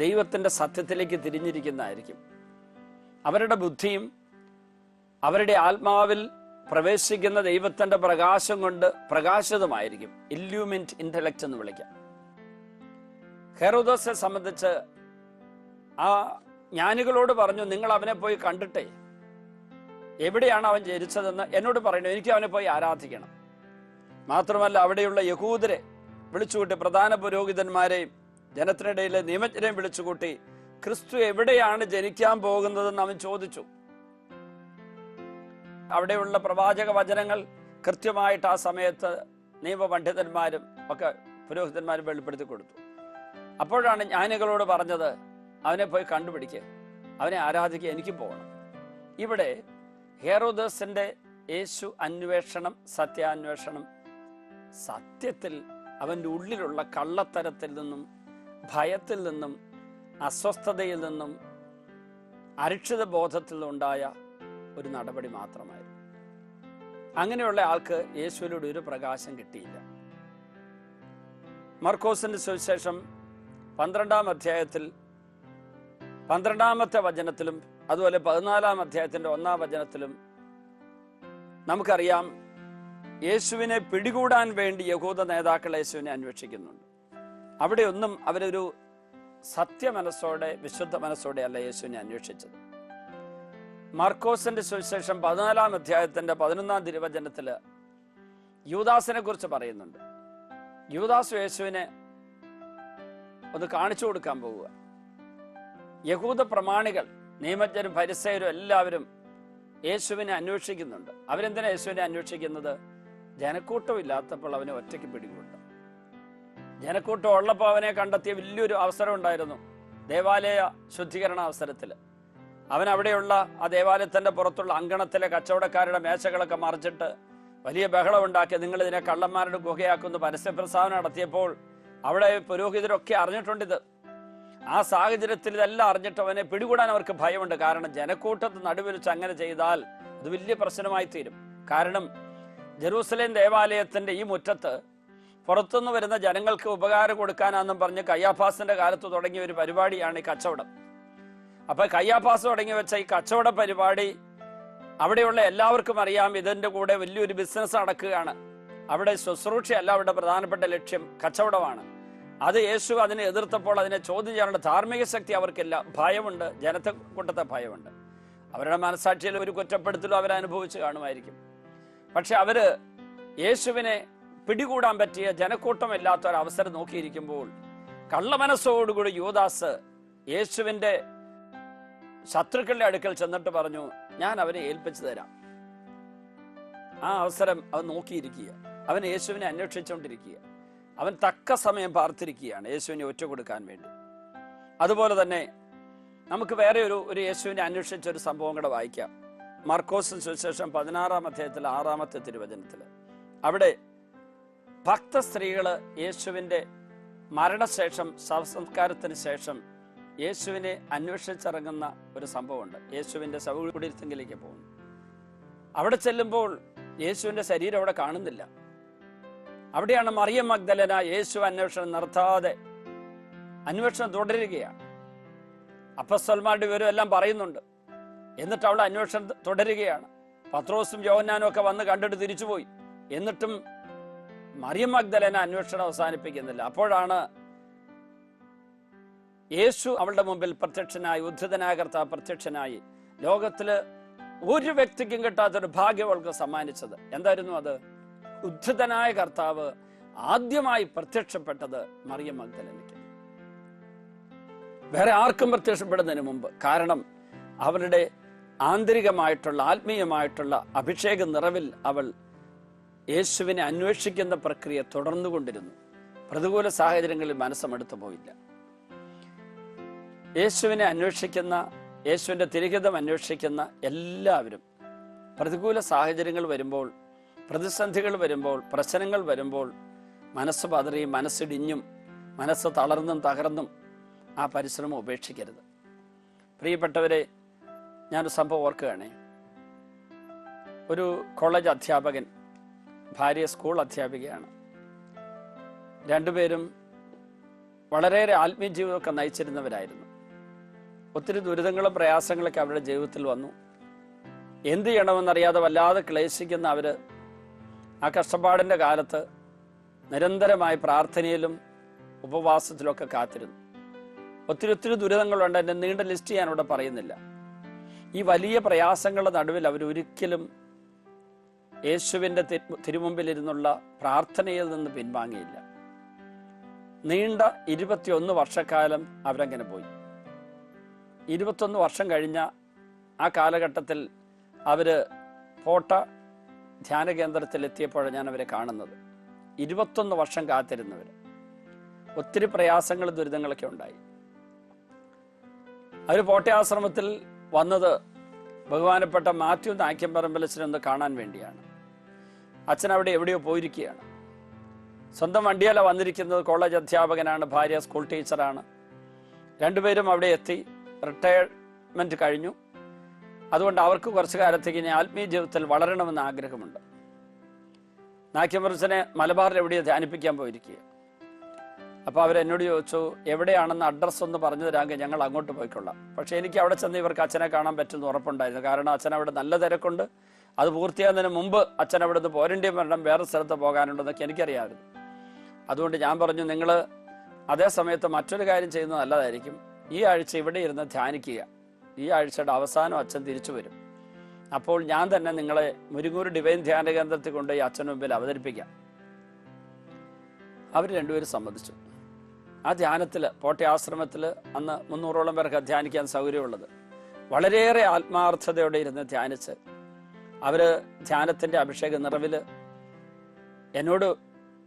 ദൈവത്തിൻ്റെ സത്യത്തിലേക്ക് തിരിഞ്ഞിരിക്കുന്നതായിരിക്കും. അവരുടെ ബുദ്ധിയും അവരുടെ ആത്മാവിൽ പ്രവേശിക്കുന്ന ദൈവത്തിൻ്റെ പ്രകാശം കൊണ്ട് പ്രകാശിതമായിരിക്കും. ഇല്യൂമിൻഡ് ഇന്റലക്റ്റ് എന്ന് വിളിക്കാം. ഹെരോദോസിനെ സംബന്ധിച്ച് ആ ജ്ഞാനികളോട് പറഞ്ഞു, നിങ്ങൾ അവനെ പോയി കണ്ടിട്ടേ എവിടെയാണ് അവൻ ജനിച്ചതെന്ന് എന്നോട് പറയണം, എനിക്ക് അവനെ പോയി ആരാധിക്കണം. മാത്രമല്ല അവിടെയുള്ള യഹൂദരെ വിളിച്ചുകൂട്ടി, പ്രധാന പുരോഹിതന്മാരെയും ജനത്തിനിടയിലെ നിയമജ്ഞരെയും വിളിച്ചുകൂട്ടി, ക്രിസ്തു എവിടെയാണ് ജനിക്കാൻ പോകുന്നതെന്ന് അവൻ ചോദിച്ചു. അവിടെയുള്ള പ്രവാചക വചനങ്ങൾ കൃത്യമായിട്ട് ആ സമയത്ത് നിയമപണ്ഡിതന്മാരും ഒക്കെ പുരോഹിതന്മാരും വെളിപ്പെടുത്തി കൊടുത്തു. അപ്പോഴാണ് ജ്ഞാനികളോട് പറഞ്ഞത്, അവനെ പോയി കണ്ടുപിടിക്കുക, അവനെ ആരാധിക്കുക, എനിക്കും പോകണം. ഇവിടെ ഹെരോദസിന്റെ യേശു അന്വേഷണം, സത്യാന്വേഷണം, സത്യത്തിൽ അവൻ്റെ ഉള്ളിലുള്ള കള്ളത്തരത്തിൽ നിന്നും ഭയത്തിൽ നിന്നും അസ്വസ്ഥതയിൽ നിന്നും അരക്ഷിത ബോധത്തിൽ നിന്നുണ്ടായ ഒരു നടപടി മാത്രമായിരുന്നു. അങ്ങനെയുള്ള ആൾക്ക് യേശുവിലൂടെ ഒരു പ്രകാശം കിട്ടിയില്ല. മർക്കോസിന്റെ സുവിശേഷം 12-ാം അധ്യായത്തിൽ 12-ാമത്തെ വചനത്തിലും അതുപോലെ 14-ാം അധ്യായത്തിന്റെ 1-ാം വചനത്തിലും നമുക്കറിയാം, യേശുവിനെ പിടികൂടാൻ വേണ്ടി യഹൂദ നേതാക്കൾ യേശുവിനെ അന്വേഷിക്കുന്നുണ്ട്. അവിടെയൊന്നും അവരൊരു സത്യമനസ്സോടെ വിശുദ്ധ മനസ്സോടെ അല്ല യേശുവിനെ അന്വേഷിച്ചത്. മർക്കോസിന്റെ സുവിശേഷം 14-ാം അധ്യായത്തിന്റെ 11-ാം തിരുവചനത്തില് യൂദാസിനെ കുറിച്ച് പറയുന്നുണ്ട്. യൂദാസ് യേശുവിനെ ഒന്ന് കാണിച്ചു കൊടുക്കാൻ പോവുക. യഹൂദ പ്രമാണികൾ, നിയമജ്ഞരും ഫരിസേയരും എല്ലാവരും യേശുവിനെ അന്വേഷിക്കുന്നുണ്ട്. അവരെന്തിനാ യേശുവിനെ അന്വേഷിക്കുന്നത്? ജനക്കൂട്ടം ഇല്ലാത്തപ്പോൾ അവനെ ഒറ്റയ്ക്ക് പിടികൂട്ടും. ജനക്കൂട്ടം ഉള്ളപ്പോൾ അവനെ കണ്ടെത്തിയ വലിയൊരു അവസരം ഉണ്ടായിരുന്നു. ദേവാലയ ശുദ്ധീകരണ അവസരത്തിൽ അവൻ അവിടെയുള്ള ആ ദേവാലയത്തിന്റെ പുറത്തുള്ള അങ്കണത്തിലെ കച്ചവടക്കാരുടെ മേശകളൊക്കെ മറിച്ചിട്ട് വലിയ ബഹളം ഉണ്ടാക്കി, നിങ്ങൾ ഇതിനെ കള്ളന്മാരുടെ ഗുഹയാക്കുന്ന പരസ്യപ്രസ്താവന നടത്തിയപ്പോൾ അവിടെ പുരോഹിതരൊക്കെ അറിഞ്ഞിട്ടുണ്ടിത്. ആ സാഹചര്യത്തിൽ ഇതെല്ലാം അറിഞ്ഞിട്ട് അവനെ പിടികൂടാൻ അവർക്ക് ഭയമുണ്ട്. കാരണം ജനക്കൂട്ടത്ത് നടുവിൽ വെച്ച് അങ്ങനെ ചെയ്താൽ അത് വലിയ പ്രശ്നമായി തീരും. കാരണം ജെറൂസലേം ദേവാലയത്തിന്റെ ഈ മുറ്റത്ത് പുറത്തുനിന്ന് വരുന്ന ജനങ്ങൾക്ക് ഉപകാരം കൊടുക്കാനാണെന്നും പറഞ്ഞ് കയ്യാഫാസിന്റെ കാലത്ത് തുടങ്ങിയ ഒരു പരിപാടിയാണ് ഈ കച്ചവടം. അപ്പൊ കയ്യാഫാസ് തുടങ്ങി വെച്ച ഈ കച്ചവട പരിപാടി അവിടെയുള്ള എല്ലാവർക്കും അറിയാം. ഇതിന്റെ കൂടെ വലിയൊരു ബിസിനസ് നടക്കുകയാണ്. അവിടെ ശുശ്രൂഷയല്ല അവരുടെ പ്രധാനപ്പെട്ട ലക്ഷ്യം, കച്ചവടമാണ്. അത് യേശു അതിനെ എതിർത്തപ്പോൾ അതിനെ ചോദ്യം ചെയ്യാനുള്ള ധാർമ്മിക ശക്തി അവർക്കില്ല. ഭയമുണ്ട്, ജനത്തെ കൂട്ടത്തെ ഭയമുണ്ട്. അവരുടെ മനസാക്ഷിയിൽ ഒരു കുറ്റപ്പെടുത്തലും അവരനുഭവിച്ച് കാണുമായിരിക്കും. പക്ഷെ അവര് യേശുവിനെ പിടികൂടാൻ പറ്റിയ ജനക്കൂട്ടമില്ലാത്ത ഒരു അവസരം നോക്കിയിരിക്കുമ്പോൾ കള്ളമനസ്സോടുകൂടി യൂദാസ് യേശുവിന്റെ ശത്രുക്കളുടെ അടുക്കൽ ചെന്നിട്ട് പറഞ്ഞു, ഞാൻ അവനെ ഏൽപ്പിച്ചു തരാം. ആ അവസരം അവൻ നോക്കിയിരിക്കുക. അവൻ യേശുവിനെ അന്വേഷിച്ചുകൊണ്ടിരിക്കുക. അവൻ തക്ക സമയം പാർത്തിരിക്കുകയാണ് യേശുവിനെ ഒറ്റ കൊടുക്കാൻ വേണ്ടി. അതുപോലെ തന്നെ നമുക്ക് വേറെ ഒരു യേശുവിനെ അന്വേഷിച്ച ഒരു സംഭവം കൂടെ വായിക്കാം. മർക്കോസ് സുവിശേഷം 16-ാം അധ്യായത്തിൽ 6-ാമത്തെ തിരുവചനത്തില് അവിടെ ഭക്ത സ്ത്രീകള് യേശുവിന്റെ മരണശേഷം, ശവസംസ്കാരത്തിന് ശേഷം യേശുവിനെ അന്വേഷിച്ചിറങ്ങുന്ന ഒരു സംഭവമുണ്ട്. യേശുവിന്റെ ശവകുടീരത്തിലേക്ക് പോകുന്നു. അവിടെ ചെല്ലുമ്പോൾ യേശുവിന്റെ ശരീരം അവിടെ കാണുന്നില്ല. അവിടെയാണ് മറിയം മഗ്ദലന യേശു അന്വേഷണം നിർത്താതെ അന്വേഷണം തുടരുകയാണ്. അപ്പസ്തലന്മാരുടെ വിവരം എല്ലാം പറയുന്നുണ്ട്. എന്നിട്ട് അവൾ അന്വേഷണം തുടരുകയാണ്. പത്രോസും യോഹന്നാനും ഒക്കെ വന്ന് കണ്ടിട്ട് തിരിച്ചുപോയി. എന്നിട്ടും മറിയം മഗ്ദലന അന്വേഷണം അവസാനിപ്പിക്കുന്നില്ല. അപ്പോഴാണ് യേശു അവളുടെ മുമ്പിൽ പ്രത്യക്ഷനായി, ഉദ്ധിതനായ കർത്താവ് പ്രത്യക്ഷനായി ലോകത്തില് ഒരു വ്യക്തിക്കും കിട്ടാത്തൊരു ഭാഗ്യം അവൾക്ക് സമ്മാനിച്ചത്. എന്തായിരുന്നു അത്? ഉദ്ധിതനായ കർത്താവ് ആദ്യമായി പ്രത്യക്ഷപ്പെട്ടത് മറിയം മഗ്ദലനയ്ക്ക്, വേറെ ആർക്കും പ്രത്യക്ഷപ്പെടുന്നതിന് മുമ്പ്. കാരണം അവരുടെ ആന്തരികമായിട്ടുള്ള ആത്മീയമായിട്ടുള്ള അഭിഷേക നിറവിൽ അവൾ യേശുവിനെ അന്വേഷിക്കുന്ന പ്രക്രിയ തുടർന്നുകൊണ്ടിരുന്നു. പ്രതികൂല സാഹചര്യങ്ങളിൽ മനസ്സമെടുത്തു പോയില്ല. യേശുവിനെ അന്വേഷിക്കുന്ന, യേശുവിന്റെ തിരുഹിതം അന്വേഷിക്കുന്ന എല്ലാവരും പ്രതികൂല സാഹചര്യങ്ങൾ വരുമ്പോൾ, പ്രതിസന്ധികൾ വരുമ്പോൾ, പ്രശ്നങ്ങൾ വരുമ്പോൾ മനസ്സ് പതറിയും മനസ്സിടിഞ്ഞും മനസ്സ് തളർന്നും തകർന്നും ആ പരിശ്രമം ഉപേക്ഷിക്കരുത്. പ്രിയപ്പെട്ടവരെ, ഞാനൊരു സംഭവം ഓർക്കുകയാണേ. ഒരു കോളേജ് അധ്യാപകൻ, ഭാര്യ സ്കൂൾ അധ്യാപികയാണ്. രണ്ടുപേരും വളരെയേറെ ആത്മീയ ജീവിതമൊക്കെ നയിച്ചിരുന്നവരായിരുന്നു. ഒത്തിരി ദുരിതങ്ങളും പ്രയാസങ്ങളൊക്കെ അവരുടെ ജീവിതത്തിൽ വന്നു. എന്ത് ചെയ്യണമെന്നറിയാതെ വല്ലാതെ ക്ലേശിക്കുന്ന അവര് ആ കഷ്ടപ്പാടിന്റെ കാലത്ത് നിരന്തരമായി പ്രാർത്ഥനയിലും ഉപവാസത്തിലൊക്കെ കാത്തിരുന്നു. ഒത്തിരി ദുരിതങ്ങളുണ്ട്. എൻ്റെ നീണ്ട ലിസ്റ്റ് ഞാൻ ഇവിടെ പറയുന്നില്ല. ഈ വലിയ പ്രയാസങ്ങളുടെ നടുവിൽ അവരൊരിക്കലും യേശുവിൻ്റെ തിരുമുമ്പിലിരുന്നുള്ള പ്രാർത്ഥനയിൽ നിന്ന് പിൻവാങ്ങിയില്ല. നീണ്ട 21 വർഷക്കാലം അവരങ്ങനെ പോയി. 21 വർഷം കഴിഞ്ഞ ആ കാലഘട്ടത്തിൽ അവര് പോട്ട ധ്യാന കേന്ദ്രത്തിൽ എത്തിയപ്പോഴാണ് ഞാൻ അവരെ കാണുന്നത്. 21 വർഷം കാത്തിരുന്നവർ. ഒത്തിരി പ്രയാസങ്ങളും ദുരിതങ്ങളൊക്കെ ഉണ്ടായി. അവർ പോട്ടയാശ്രമത്തിൽ വന്നത് ബഹുമാനപ്പെട്ട മാത്യു നായ്ക്കമ്പറമ്പലച്ചനെ ഒന്ന് കാണാൻ വേണ്ടിയാണ്. അച്ഛൻ അവിടെ എവിടെയോ പോയിരിക്കുകയാണ്. സ്വന്തം വണ്ടിയല്ല വന്നിരിക്കുന്നത്. കോളേജ് അധ്യാപകനാണ്, ഭാര്യ സ്കൂൾ ടീച്ചറാണ്. രണ്ടുപേരും അവിടെ എത്തി. റിട്ടയർഡ് കമ്മിറ്റ്മെന്റ് കഴിഞ്ഞു. അതുകൊണ്ട് അവർക്ക് കുറച്ചു കാലത്തേക്ക് ഇനി ആത്മീയ ജീവിതത്തിൽ വളരണമെന്ന് ആഗ്രഹമുണ്ട്. നാക്യമറിച്ചനെ മലബാറിൽ എവിടെയോ ധ്യാനിപ്പിക്കാൻ പോയിരിക്കുക. അപ്പോൾ അവരെന്നോട് ചോദിച്ചു, എവിടെയാണെന്ന് അഡ്രസ്സ് ഒന്ന് പറഞ്ഞു തരാമെങ്കിൽ ഞങ്ങൾ അങ്ങോട്ട് പോയിക്കൊള്ളാം. പക്ഷേ എനിക്ക് അവിടെ ചെന്ന് ഇവർക്ക് അച്ഛനെ കാണാൻ പറ്റുമെന്ന് ഉറപ്പുണ്ടായിരുന്നു. കാരണം അച്ഛൻ അവിടെ നല്ല തിരക്കുണ്ട്. അത് പൂർത്തിയാകുന്നതിന് മുമ്പ് അച്ഛൻ അവിടെ നിന്ന് പോരേണ്ടിയും വരണം, വേറെ സ്ഥലത്ത് പോകാനുണ്ടെന്നൊക്കെ എനിക്കറിയാമായിരുന്നു. അതുകൊണ്ട് ഞാൻ പറഞ്ഞു, നിങ്ങൾ അതേ സമയത്ത് മറ്റൊരു കാര്യം ചെയ്യുന്നത് നല്ലതായിരിക്കും. ഈ ആഴ്ച ഇവിടെ ഇരുന്ന് ധ്യാനിക്കുക. ഈ ആഴ്ചയുടെ അവസാനം അച്ഛൻ തിരിച്ചു വരും. അപ്പോൾ ഞാൻ തന്നെ നിങ്ങളെ മുരിങ്ങൂർ ഡിവൈൻ ധ്യാന കേന്ദ്രത്തിൽ കൊണ്ട് ഈ അച്ഛന് മുമ്പിൽ അവതരിപ്പിക്കാം. അവർ രണ്ടുപേരും സമ്മതിച്ചു. ആ ധ്യാനത്തിൽ, പോട്ടെ ആശ്രമത്തിൽ അന്ന് 300ഓളം പേർക്ക് ധ്യാനിക്കാൻ സൗകര്യമുള്ളത്. വളരെയേറെ ആത്മാർത്ഥതയോടെ ഇരുന്ന് ധ്യാനിച്ച് അവർ ധ്യാനത്തിൻ്റെ അഭിഷേക നിറവിൽ എന്നോട്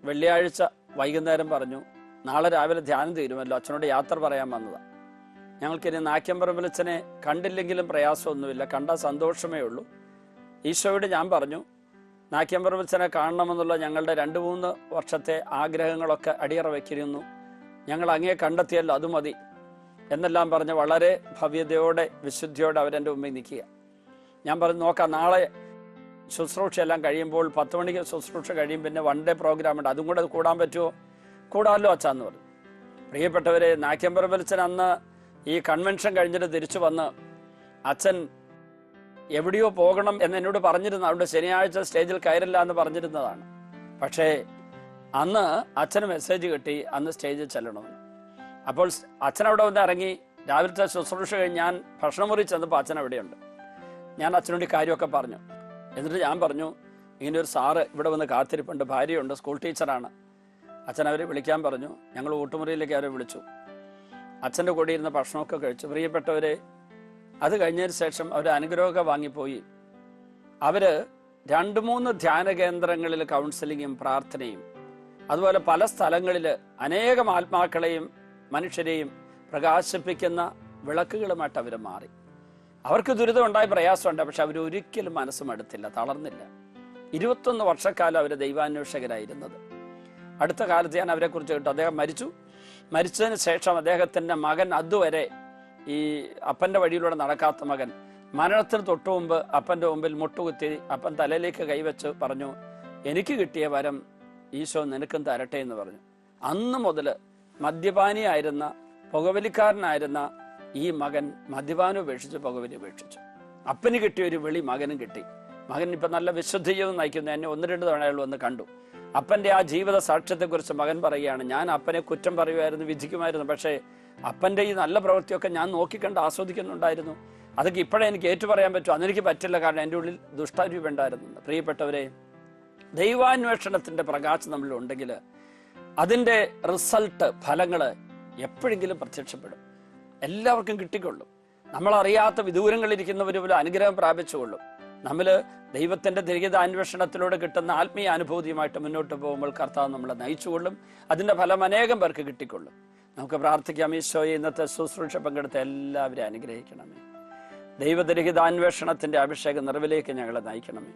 വെള്ളിയാഴ്ച വൈകുന്നേരം പറഞ്ഞു, നാളെ രാവിലെ ധ്യാനം തീരുമല്ലോ, അച്ഛനോട് യാത്ര പറയാൻ വന്നതാണ്. ഞങ്ങൾക്കിനി നാക്യമ്പറമ്പിലച്ഛനെ കണ്ടില്ലെങ്കിലും പ്രയാസമൊന്നുമില്ല, കണ്ടാൽ സന്തോഷമേ ഉള്ളൂ. ഈശോയോട് ഞാൻ പറഞ്ഞു, നാക്യമ്പറമ്പിലച്ഛനെ കാണണമെന്നുള്ള ഞങ്ങളുടെ 2-3 വർഷത്തെ ആഗ്രഹങ്ങളൊക്കെ അടിയറ വയ്ക്കുന്നു. ഞങ്ങൾ അങ്ങേ കണ്ടെത്തിയല്ലോ, അത് മതി എന്നെല്ലാം പറഞ്ഞ് വളരെ ഭവ്യതയോടെ വിശുദ്ധിയോടെ അവരെൻ്റെ മുമ്പിൽ നിൽക്കുക. ഞാൻ പറഞ്ഞു, നോക്കാം, നാളെ ശുശ്രൂഷയെല്ലാം കഴിയുമ്പോൾ 10 മണിക്ക് ശുശ്രൂഷ കഴിയും, പിന്നെ 1 ഡേ പ്രോഗ്രാം ഉണ്ട്, അതും കൂടെ കൂടാൻ പറ്റുമോ? കൂടാമല്ലോ അച്ഛാന്ന് പറഞ്ഞു. പ്രിയപ്പെട്ടവരെ, നാക്യമ്പറമ്പിലച്ഛൻ അന്ന് ഈ കൺവെൻഷൻ കഴിഞ്ഞിട്ട് തിരിച്ചു വന്ന് അച്ഛൻ എവിടെയോ പോകണം എന്ന് എന്നോട് പറഞ്ഞിരുന്നു. അതുകൊണ്ട് ശനിയാഴ്ച സ്റ്റേജിൽ കയറില്ല എന്ന് പറഞ്ഞിരുന്നതാണ്. പക്ഷേ അന്ന് അച്ഛന് മെസ്സേജ് കിട്ടി, അന്ന് സ്റ്റേജിൽ ചെല്ലണമെന്ന്. അപ്പോൾ അച്ഛനവിടെ വന്ന് ഇറങ്ങി. രാവിലത്തെ ശുശ്രൂഷ കഴിഞ്ഞ് ഞാൻ ഭക്ഷണമുറി ചെന്നപ്പോൾ അച്ഛൻ അവിടെയുണ്ട്. ഞാൻ അച്ഛനോട് ഈ കാര്യമൊക്കെ പറഞ്ഞു. എന്നിട്ട് ഞാൻ പറഞ്ഞു, ഇങ്ങനെ ഒരു സാറ് ഇവിടെ വന്ന് കാത്തിരിപ്പുണ്ട്, ഭാര്യയുണ്ട്, സ്കൂൾ ടീച്ചറാണ്. അച്ഛൻ അവരെ വിളിക്കാൻ പറഞ്ഞു. ഞങ്ങൾ ഊട്ടുമുറിയിലേക്ക് അവരെ വിളിച്ചു. അച്ഛൻ്റെ കൂടെ ഇരുന്ന് ഭക്ഷണമൊക്കെ കഴിച്ചു. പ്രിയപ്പെട്ടവരെ, അത് കഴിഞ്ഞതിന് ശേഷം അവർ അനുഗ്രഹമൊക്കെ വാങ്ങിപ്പോയി. അവർ 2-3 ധ്യാന കേന്ദ്രങ്ങളിൽ കൗൺസിലിങ്ങും പ്രാർത്ഥനയും അതുപോലെ പല സ്ഥലങ്ങളിൽ അനേകം ആത്മാക്കളെയും മനുഷ്യരെയും പ്രകാശിപ്പിക്കുന്ന വിളക്കുകളുമായിട്ട് അവർ മാറി. അവർക്ക് ദുരിതമുണ്ടായി, പ്രയാസമുണ്ടായി, പക്ഷെ അവരൊരിക്കലും മനസ്സും അടുത്തില്ല, തളർന്നില്ല. 21 വർഷക്കാലം അവർ ദൈവാന്വേഷകരായിരുന്നത്. അടുത്ത കാലത്ത് ഞാൻ അവരെക്കുറിച്ച് കേട്ടു. അദ്ദേഹം മരിച്ചതിന് ശേഷം അദ്ദേഹത്തിൻ്റെ മകൻ, അതുവരെ ഈ അപ്പൻ്റെ വഴിയിലൂടെ നടക്കാത്ത മകൻ, മരണത്തിന് തൊട്ടു മുമ്പ് അപ്പൻ്റെ മുമ്പിൽ മുട്ടുകുത്തി അപ്പൻ തലയിലേക്ക് കൈവച്ച് പറഞ്ഞു, എനിക്ക് കിട്ടിയ വരം ഈശോ നിനക്കും തരട്ടെ എന്ന് പറഞ്ഞു. അന്ന് മുതൽ മദ്യപാനിയായിരുന്ന, പുകവലിക്കാരനായിരുന്ന ഈ മകൻ മദ്യപാനം ഉപേക്ഷിച്ച് പുകവലി ഉപേക്ഷിച്ചു. അപ്പന് കിട്ടിയ ഒരു വിളി മകനും കിട്ടി. മകൻ ഇപ്പം നല്ല വിശുദ്ധ ജീവിതം നയിക്കുന്നു. എന്നെ 1-2 തവണ അയാൾ വന്ന് കണ്ടു. അപ്പൻ്റെ ആ ജീവിത സാക്ഷ്യത്തെക്കുറിച്ച് മകൻ പറയുകയാണ്, ഞാൻ അപ്പനെ കുറ്റം പറയുമായിരുന്നു, വിധിക്കുമായിരുന്നു, പക്ഷേ അപ്പൻ്റെ ഈ നല്ല പ്രവൃത്തിയൊക്കെ ഞാൻ നോക്കിക്കണ്ട് ആസ്വദിക്കുന്നുണ്ടായിരുന്നു. അതൊക്കെ ഇപ്പോഴേ എനിക്ക് ഏറ്റുപറയാൻ പറ്റും. അതെനിക്ക് പറ്റില്ല, കാരണം എൻ്റെ ഉള്ളിൽ ദുഷ്ടാരൂപം ഉണ്ടായിരുന്നു. പ്രിയപ്പെട്ടവരെ, ദൈവാന്വേഷണത്തിൻ്റെ പ്രകാശം നമ്മളുണ്ടെങ്കിൽ അതിൻ്റെ റിസൾട്ട്, ഫലങ്ങൾ എപ്പോഴെങ്കിലും പ്രത്യക്ഷപ്പെടും. എല്ലാവർക്കും കിട്ടിക്കൊള്ളും. നമ്മളറിയാത്ത വിദൂരങ്ങളിരിക്കുന്നവർ പോലും അനുഗ്രഹം പ്രാപിച്ചുകൊള്ളും. നമ്മൾ ദൈവത്തിൻ്റെ ദൈഹിതാന്വേഷണത്തിലൂടെ കിട്ടുന്ന ആത്മീയ അനുഭൂതിയുമായിട്ട് മുന്നോട്ട് പോകുമ്പോൾ കർത്താവ് നമ്മളെ നയിച്ചുകൊള്ളും. അതിൻ്റെ ഫലം അനേകം പേർക്ക് കിട്ടിക്കൊള്ളും. നമുക്ക് പ്രാർത്ഥിക്കാം. ഈശോയെ, ഇന്നത്തെ ശുശ്രൂഷ പങ്കെടുത്ത എല്ലാവരെയും അനുഗ്രഹിക്കണമേ. ദൈവദൈഹിതാന്വേഷണത്തിൻ്റെ അഭിഷേക നിറവിലേക്ക് ഞങ്ങളെ നയിക്കണമേ.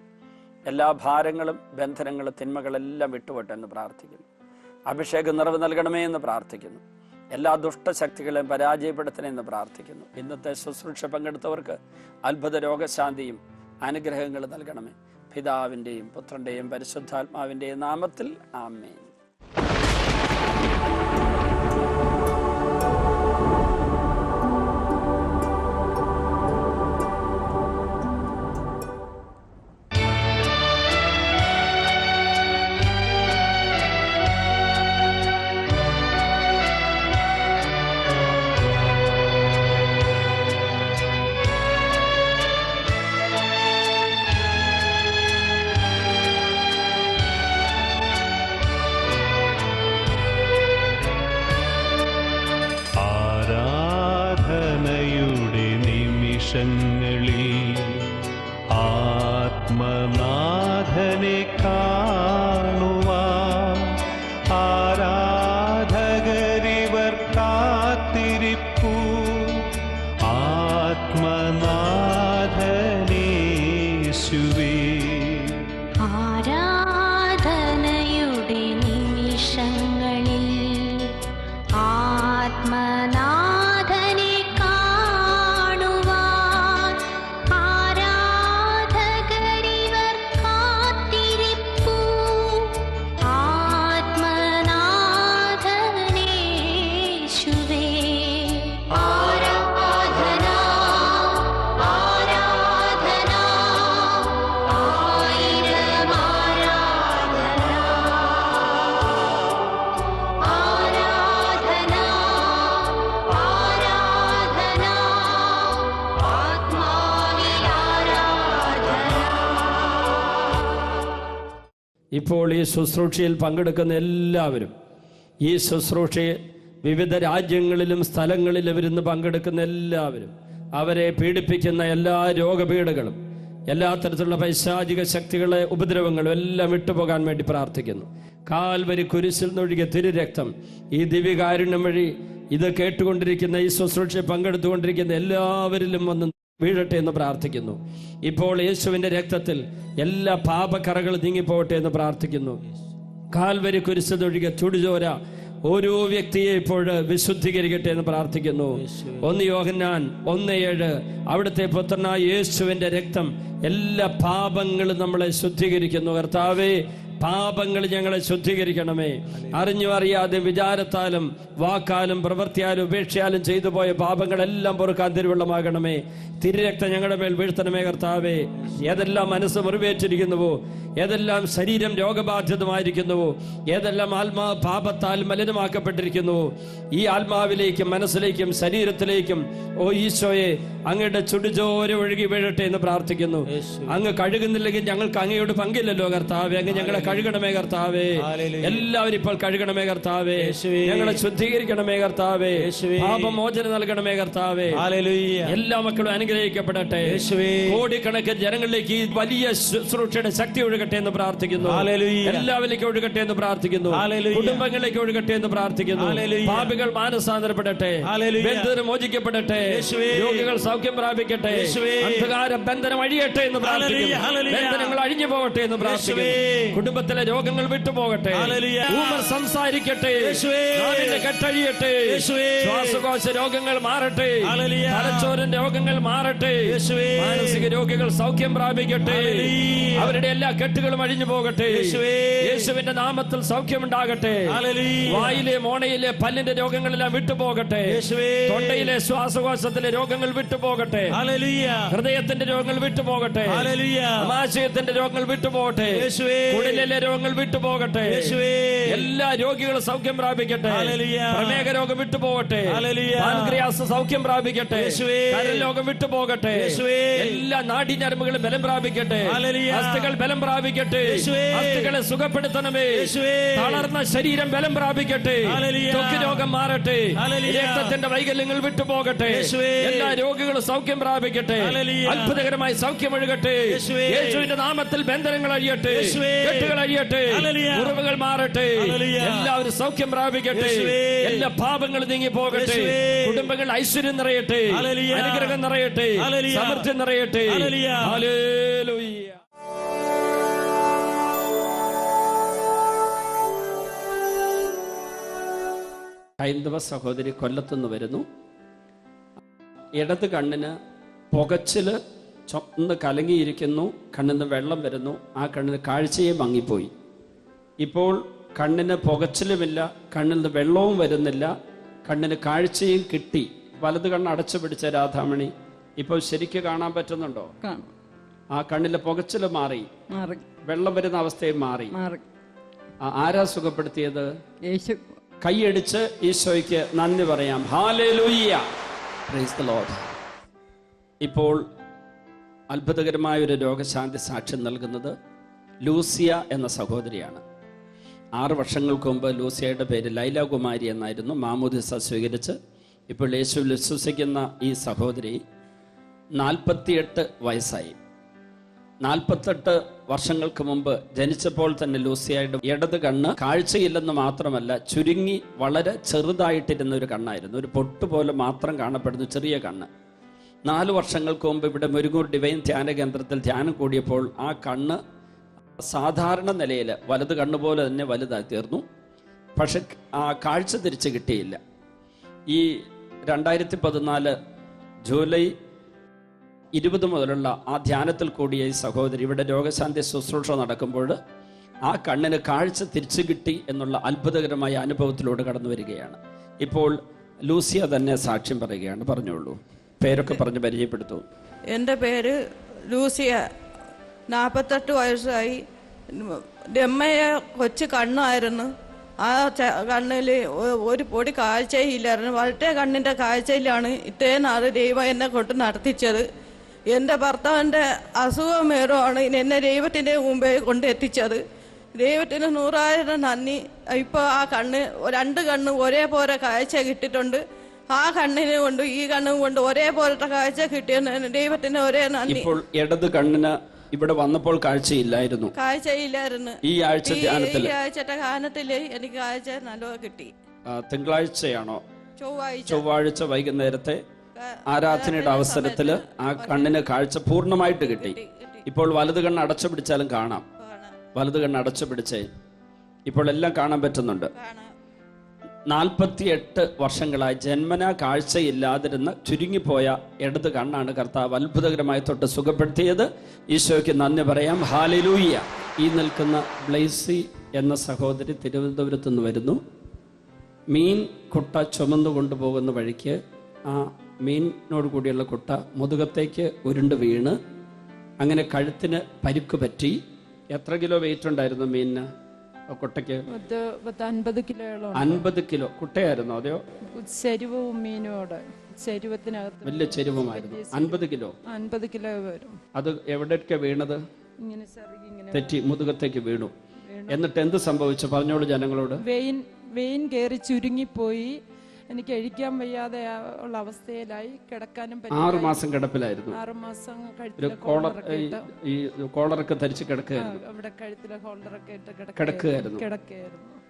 എല്ലാ ഭാരങ്ങളും ബന്ധനങ്ങളും തിന്മകളെല്ലാം വിട്ടുപോട്ടെ എന്ന് പ്രാർത്ഥിക്കുന്നു. അഭിഷേക നിറവ് നൽകണമേ എന്ന് പ്രാർത്ഥിക്കുന്നു. എല്ലാ ദുഷ്ടശക്തികളെയും പരാജയപ്പെടുത്തണമെന്ന് പ്രാർത്ഥിക്കുന്നു. ഇന്നത്തെ ശുശ്രൂഷ പങ്കെടുത്തവർക്ക് അത്ഭുത രോഗശാന്തിയും അനുഗ്രഹങ്ങൾ നൽകണമേ. പിതാവിൻ്റെയും പുത്രൻ്റെയും പരിശുദ്ധാത്മാവിൻ്റെയും നാമത്തിൽ ആമേൻ. ആത്മനാഥനെ കാണുവാൻ ആരാധകരിവർ കാത്തിരിപ്പു. ആത്മനാഥനേശുവേ, ആരാധനയുടെ നിമിഷങ്ങളിൽ ആത്മനാഥനെ കാണുവാൻ ഇപ്പോൾ ഈ ശുശ്രൂഷയിൽ പങ്കെടുക്കുന്ന എല്ലാവരും, ഈ ശുശ്രൂഷയെ വിവിധ രാജ്യങ്ങളിലും സ്ഥലങ്ങളിലും ഇരുന്ന് പങ്കെടുക്കുന്ന എല്ലാവരും, അവരെ പീഡിപ്പിക്കുന്ന എല്ലാ രോഗപീഠകളും, എല്ലാ തരത്തിലുള്ള പൈശാചിക ശക്തികളെ ഉപദ്രവങ്ങളും എല്ലാം വിട്ടുപോകാൻ വേണ്ടി പ്രാർത്ഥിക്കുന്നു. കാൽവരി കുരിശിൽ നിന്നൊഴുകിയ തിരുരക്തം ഈ ദിവ്യകാരുണ്യം വഴി ഇത് കേട്ടുകൊണ്ടിരിക്കുന്ന, ഈ ശുശ്രൂഷയിൽ പങ്കെടുത്തുകൊണ്ടിരിക്കുന്ന എല്ലാവരിലും വന്ന് വീഴട്ടെ എന്ന് പ്രാർത്ഥിക്കുന്നു. ഇപ്പോൾ യേശുവിൻ്റെ രക്തത്തിൽ എല്ലാ പാപക്കറകളും നീങ്ങിപ്പോകട്ടെ എന്ന് പ്രാർത്ഥിക്കുന്നു. കാൽവരി കുരിശിൽ നിന്നൊഴുകിയ ചുടുചോര ഓരോ വ്യക്തിയെ ഇപ്പോൾ വിശുദ്ധീകരിക്കട്ടെ എന്ന് പ്രാർത്ഥിക്കുന്നു. 1 യോഹന്നാൻ 1:7 അവിടുത്തെ പുത്രനായ യേശുവിന്റെ രക്തം എല്ലാ പാപങ്ങളും നമ്മളെ ശുദ്ധീകരിക്കുന്നു. കർത്താവേ, പാപങ്ങൾ ഞങ്ങളെ ശുദ്ധീകരിക്കണമേ. അറിഞ്ഞും അറിയാതെ വിചാരത്താലും വാക്കാലും പ്രവൃത്തിയാലും ഉപേക്ഷയാലും ചെയ്തു പോയ പാപങ്ങളെല്ലാം പൊറുക്കാൻ തിരുവെള്ളമാകണമേ. തിരുരക്തം ഞങ്ങളുടെ മേൽ വീഴ്ത്തണമേ കർത്താവേ. ഏതെല്ലാം മനസ്സ് മുറിവേറ്റിരിക്കുന്നുവോ, ഏതെല്ലാം ശരീരം രോഗബാധിതമായിരിക്കുന്നുവോ, ഏതെല്ലാം ആത്മാവ് പാപത്താൽ മലിനമാക്കപ്പെട്ടിരിക്കുന്നുവോ, ഈ ആത്മാവിലേക്കും മനസ്സിലേക്കും ശരീരത്തിലേക്കും ഓ ഈശോയെ അങ്ങയുടെ ചുടുചോര ഒഴുകി വീഴട്ടെ എന്ന് പ്രാർത്ഥിക്കുന്നു. അങ്ങ് കഴുകുന്നില്ലെങ്കിൽ ഞങ്ങൾക്ക് അങ്ങയോട് പങ്കില്ലല്ലോ കർത്താവേ. അങ്ങ് ഞങ്ങളെ കഴുകണമേ കർത്താവേ. എല്ലാവരും ഇപ്പോൾ കഴുകണമേ കർത്താവേ. ഞങ്ങളെ ശുദ്ധീകരിക്കണമേ കർത്താവേ. പാപമോചനം നൽകണമേ കർത്താവേ. എല്ലാ മക്കളും അനുഗ്രഹിക്കപ്പെടട്ടെ. കോടിക്കണക്കിന് ജനങ്ങളിലേക്ക് ഈ വലിയ ശുശ്രൂഷയുടെ ശക്തി ഒഴുകട്ടെ എന്ന് പ്രാർത്ഥിക്കുന്നു. എല്ലാവരിലേക്കും ഒഴുകട്ടെ എന്ന് പ്രാർത്ഥിക്കുന്നു. കുടുംബങ്ങളിലേക്ക് ഒഴുകട്ടെ എന്ന് പ്രാർത്ഥിക്കുന്നു. പാപികൾ മാനസാന്തരപ്പെടട്ടെ. ബന്ധനം മോചിക്കപ്പെടട്ടെ. രോഗികൾ സൗഖ്യം പ്രാപിക്കട്ടെ. അന്ധകാര ബന്ധനം അഴിയട്ടെ എന്ന് പ്രാർത്ഥിക്കുന്നു. ബന്ധനങ്ങൾ അഴിഞ്ഞു പോകട്ടെ എന്ന് പ്രാർത്ഥിക്കുന്നു. കുടുംബത്തിലെ രോഗങ്ങൾ വിട്ടുപോകട്ടെ. ഊമർ സംസാരിക്കട്ടെ. കെട്ടഴിയട്ടെ. ശ്വാസകോശ രോഗങ്ങൾ മാറട്ടെ. തലച്ചോറിന്റെ രോഗങ്ങൾ മാറട്ടെ. മാനസിക രോഗികൾ സൗഖ്യം പ്രാപിക്കട്ടെ. അവരുടെ എല്ലാ കെട്ടുകളും അഴിഞ്ഞു പോകട്ടെ. യേശുവിന്റെ നാമത്തിൽ സൗഖ്യമുണ്ടാകട്ടെ. വായിലെ മോണയിലെ പല്ലിന്റെ രോഗങ്ങളെല്ലാം വിട്ടുപോകട്ടെ. തൊണ്ടയിലെ ശ്വാസകോശത്തിലെ രോഗങ്ങൾ വിട്ടുപോകട്ടെ. ഹൃദയത്തിന്റെ രോഗങ്ങൾ വിട്ടുപോകട്ടെ. ആമാശയത്തിന്റെ രോഗങ്ങൾ വിട്ടുപോകട്ടെ. കുടലിലെ രോഗങ്ങൾ വിട്ടുപോകട്ടെ. എല്ലാ രോഗികളും സൗഖ്യം പ്രാപിക്കട്ടെ. പ്രമേഹ രോഗം വിട്ടുപോകട്ടെ. പാൻക്രിയാസ് സൗഖ്യം പ്രാപിക്കട്ടെ. കരൾ രോഗം വിട്ടുപോകട്ടെ. എല്ലാ നാഡീഞരമ്പുകളും ബലം പ്രാപിക്കട്ടെ. അസ്ഥികൾ ബലം പ്രാപിക്കട്ടെ. അസ്ഥികളെ സുഖപ്പെടുത്തണമേ. തളർന്ന ശരീരം ബലം പ്രാപിക്കട്ടെ. ത്വക്ക് രോഗം മാറട്ടെ. രക്തത്തിന്റെ വൈകല്യങ്ങൾ വിട്ടുപോകട്ടെ. എല്ലാ രോഗികളും സൗഖ്യം പ്രാപിക്കട്ടെ. അത്ഭുതകരമായി സൗഖ്യം ഒഴുകട്ടെ. യേശുവിന്റെ നാമത്തിൽ ബന്ധനങ്ങൾ അഴിയട്ടെ. കെട്ടുകൾ അഴിയട്ടെ. മുറിവുകൾ മാറട്ടെ. എല്ലാവരും സൗഖ്യം പ്രാപിക്കട്ടെ. എല്ലാ പാപങ്ങളും നീങ്ങി പോകട്ടെ. കുടുംബങ്ങൾ ഐശ്വര്യം നിറയട്ടെ. അനുഗ്രഹം നിറയട്ടെ. സമൃദ്ധി നിറയട്ടെ. ഹല്ലേലൂയ. ഹൈന്ദവ സഹോദരി കൊല്ലത്തുനിന്ന് വരുന്നു. ഇടത് കണ്ണിന് പുകച്ചില് ചൊന്ന് കലങ്ങിയിരിക്കുന്നു. കണ്ണിൽ നിന്ന് വെള്ളം വരുന്നു. ആ കണ്ണിന് കാഴ്ചയെ മങ്ങിപ്പോയി. ഇപ്പോൾ കണ്ണിന് പുകച്ചിലുമില്ല. കണ്ണിൽ നിന്ന് വെള്ളവും വരുന്നില്ല. കണ്ണിന് കാഴ്ചയും കിട്ടി. വലത് കണ്ണ് അടച്ചു പിടിച്ച രാധാമണി ഇപ്പോൾ ശരിക്ക് കാണാൻ പറ്റുന്നുണ്ടോ? ആ കണ്ണിലെ പുകച്ചില് മാറി. വെള്ളം വരുന്ന അവസ്ഥയും മാറി. ആരാ സുഖപ്പെടുത്തിയത്? യേശു. കൈയടിച്ച് ഈശോയ്ക്ക് നന്ദി പറയാം. ഹല്ലേലൂയ. Praise the Lord. ഇപ്പോൾ അത്ഭുതകരമായ ഒരു രോഗശാന്തി സാക്ഷ്യം നൽകുന്നത് ലൂസിയ എന്ന സഹോദരിയാണ്. 6 വർഷങ്ങൾക്ക് മുമ്പ് ലൂസിയയുടെ പേര് ലൈല കുമാരി എന്നായിരുന്നു. മാമോദിസ സ്വീകരിച്ച് ഇപ്പോൾ യേശുവിൽ വിശ്വസിക്കുന്ന ഈ സഹോദരി 48 വയസ്സായി. 48 വർഷങ്ങൾക്ക് മുമ്പ് ജനിച്ചപ്പോൾ തന്നെ ലൂസിയയുടെ ഇടത് കണ്ണ് കാഴ്ചയില്ലെന്ന് മാത്രമല്ല, ചുരുങ്ങി വളരെ ചെറുതായിട്ടിരുന്ന ഒരു കണ്ണായിരുന്നു. ഒരു പൊട്ട് പോലെ മാത്രം കാണപ്പെടുന്ന ചെറിയ കണ്ണ്. 4 വർഷങ്ങൾക്ക് മുമ്പ് ഇവിടെ മുരുകൂർ ഡിവൈൻ ധ്യാന കേന്ദ്രത്തിൽ ധ്യാനം കൂടിയപ്പോൾ ആ കണ്ണ് സാധാരണ നിലയിൽ വലത് കണ്ണുപോലെ തന്നെ വലുതായി തീർന്നു. പക്ഷെ ആ കാഴ്ച തിരിച്ചു കിട്ടിയില്ല. ഈ 2014 ജൂലൈ 20 മുതലുള്ള ആ ധ്യാനത്തിൽ കൂടിയ ഈ സഹോദരി ഇവിടെ രോഗശാന്തി ശുശ്രൂഷ നടക്കുമ്പോൾ ആ കണ്ണിന് കാഴ്ച തിരിച്ചു കിട്ടി എന്നുള്ള അത്ഭുതകരമായ അനുഭവത്തിലൂടെ കടന്നു വരികയാണ്. ഇപ്പോൾ ലൂസിയ തന്നെ സാക്ഷ്യം പറയുകയാണ്. പറഞ്ഞോളൂ, പേരൊക്കെ പറഞ്ഞ് പരിചയപ്പെടുത്തൂ. എൻ്റെ പേര് ലൂസിയ. 48 വയസ്സായി. രമ്മയെ കൊച്ചു കണ്ണായിരുന്നു. ആ കണ്ണിൽ ഒരു പൊടി കാഴ്ചയില്ലായിരുന്നു. വലത്തെ കണ്ണിൻ്റെ കാഴ്ചയിലാണ് ഇത്രയും നാൾ ദൈവം എന്നെ കൊണ്ട് നടത്തിച്ചത്. എൻ്റെ ഭർത്താവിൻ്റെ അസുഖമേറുമാണ് എന്നെ ദൈവത്തിൻ്റെ മുമ്പേ കൊണ്ടെത്തിച്ചത്. ദൈവത്തിന് 100,000 നന്ദി. ഇപ്പോൾ ആ കണ്ണ് 2 കണ്ണ് ഒരേപോലെ കാഴ്ച കിട്ടിയിട്ടുണ്ട്. ആ കണ്ണിനെ കൊണ്ട് ഈ കണ്ണും കൊണ്ട് ഒരേപോലത്തെ കാഴ്ച കിട്ടിയ ദൈവത്തിന് ഒരേ നന്ദി. ഇപ്പോൾ ഇടത് കണ്ണിന് ഇവിടെ വന്നപ്പോൾ കാഴ്ചയില്ലായിരുന്നു. കാഴ്ചയില്ലായിരുന്നു. ഈ ആഴ്ച ധ്യാനത്തിൽ ഈ ആഴ്ചത്തെ ഗാനത്തില് എനിക്ക് കാഴ്ച നല്ലത് കിട്ടി. തിങ്കളാഴ്ചയാണോ ചൊവ്വാഴ്ച വൈകുന്നേരത്തെ ആരാധനയുടെ അവസരത്തില് ആ കണ്ണിന് കാഴ്ച പൂർണ്ണമായിട്ട് കിട്ടി. ഇപ്പോൾ വലത് കണ്ണ് അടച്ചു പിടിച്ചാലും കാണാം. വലത് കണ്ണ് അടച്ചു പിടിച്ചേ ഇപ്പോൾ എല്ലാം കാണാൻ പറ്റുന്നുണ്ട്. 48 വർഷങ്ങളായി ജന്മനാ കാഴ്ചയില്ലാതിരുന്ന ചുരുങ്ങിപ്പോയ ഇടത് കണ്ണാണ് കർത്താവ് അത്ഭുതകരമായി തൊട്ട് സുഖപ്പെടുത്തിയത്. ഈശോയ്ക്ക് നന്ദി പറയാം. ഹല്ലേലൂയ. ഈ നിൽക്കുന്ന ബ്ലൈസി എന്ന സഹോദരി തിരുവനന്തപുരത്ത് നിന്ന് വരുന്നു. മീൻ കുട്ട ചുമന്നു കൊണ്ടുപോകുന്ന വഴിക്ക് ആ മീനിനോട് കൂടിയുള്ള കുട്ട മുതുകത്തേക്ക് ഉരുണ്ട് വീണ് അങ്ങനെ കഴുത്തിന് പരിക്ക് പറ്റി. എത്ര കിലോ വെയിറ്റ് ഉണ്ടായിരുന്നു മീനിന്? കുട്ടയ്ക്ക് 50 കിലോയോളം. 50 കിലോ കുട്ടയായിരുന്നു. അതെയോ? ചെരുവും മീനോട് ചെരുവത്തിനകത്ത് വലിയ ചെരുവുമായിരുന്നു. 50 കിലോ 50 കിലോ വരും. അത് എവിടെയൊക്കെ വീണത്? ഇങ്ങനെ ചെറുകി ഇങ്ങനെ തെറ്റി മുതുകത്തേക്ക് വീണു. എന്നിട്ട് എന്ത് സംഭവിച്ചു പറഞ്ഞോളൂ ജനങ്ങളോട്. വെയിൻ കയറി ചുരുങ്ങിപ്പോയി. എനിക്ക് എഴിക്കാൻ വയ്യാതെ ഉള്ള അവസ്ഥയിലായി. കിടക്കാനും 6 മാസം കിടപ്പിലായിരുന്നു. 6 മാസം ഈ കോളറൊക്കെ ധരിച്ച് കിടക്കുകയായിരുന്നു. അവിടെ കഴുത്തിലെ ഹോൾഡറൊക്കെ ഇട്ട് കിടക്കുകയായിരുന്നു.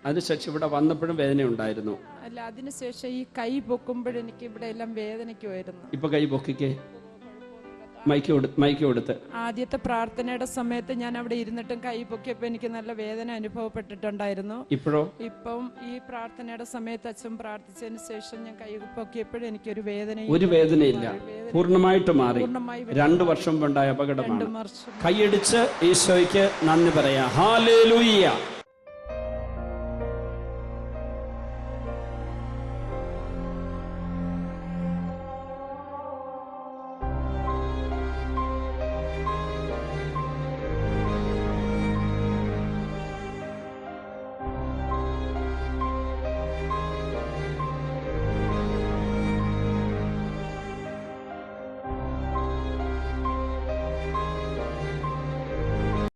അതിനുശേഷം ഇവിടെ വന്നപ്പോഴും വേദന ഉണ്ടായിരുന്നു. അല്ല, അതിനുശേഷം ഈ കൈ പൊക്കുമ്പോഴെനിക്ക് ഇവിടെ എല്ലാം വേദനയ്ക്കുമായിരുന്നു. ഇപ്പൊ കൈ പൊക്കിക്കേ, മൈക്ക് കൊടുത്ത്. ആദ്യത്തെ പ്രാർത്ഥനയുടെ സമയത്ത് ഞാൻ അവിടെ ഇരുന്നിട്ടും കൈ പൊക്കിയപ്പോ എനിക്ക് നല്ല വേദന അനുഭവപ്പെട്ടിട്ടുണ്ടായിരുന്നു. ഇപ്പം ഈ പ്രാർത്ഥനയുടെ സമയത്ത് അച്ഛൻ പ്രാർത്ഥിച്ചതിന് ശേഷം ഞാൻ കൈ പൊക്കിയപ്പോഴും എനിക്കൊരു വേദനയില്ല. പൂർണ്ണമായിട്ട് മാറി. 2 വർഷം കൊണ്ടായ അപകടമാണ്. കൈയടിച്ച് ഈശോയ്ക്ക് നന്ദി പറയാം. ഹല്ലേലൂയ.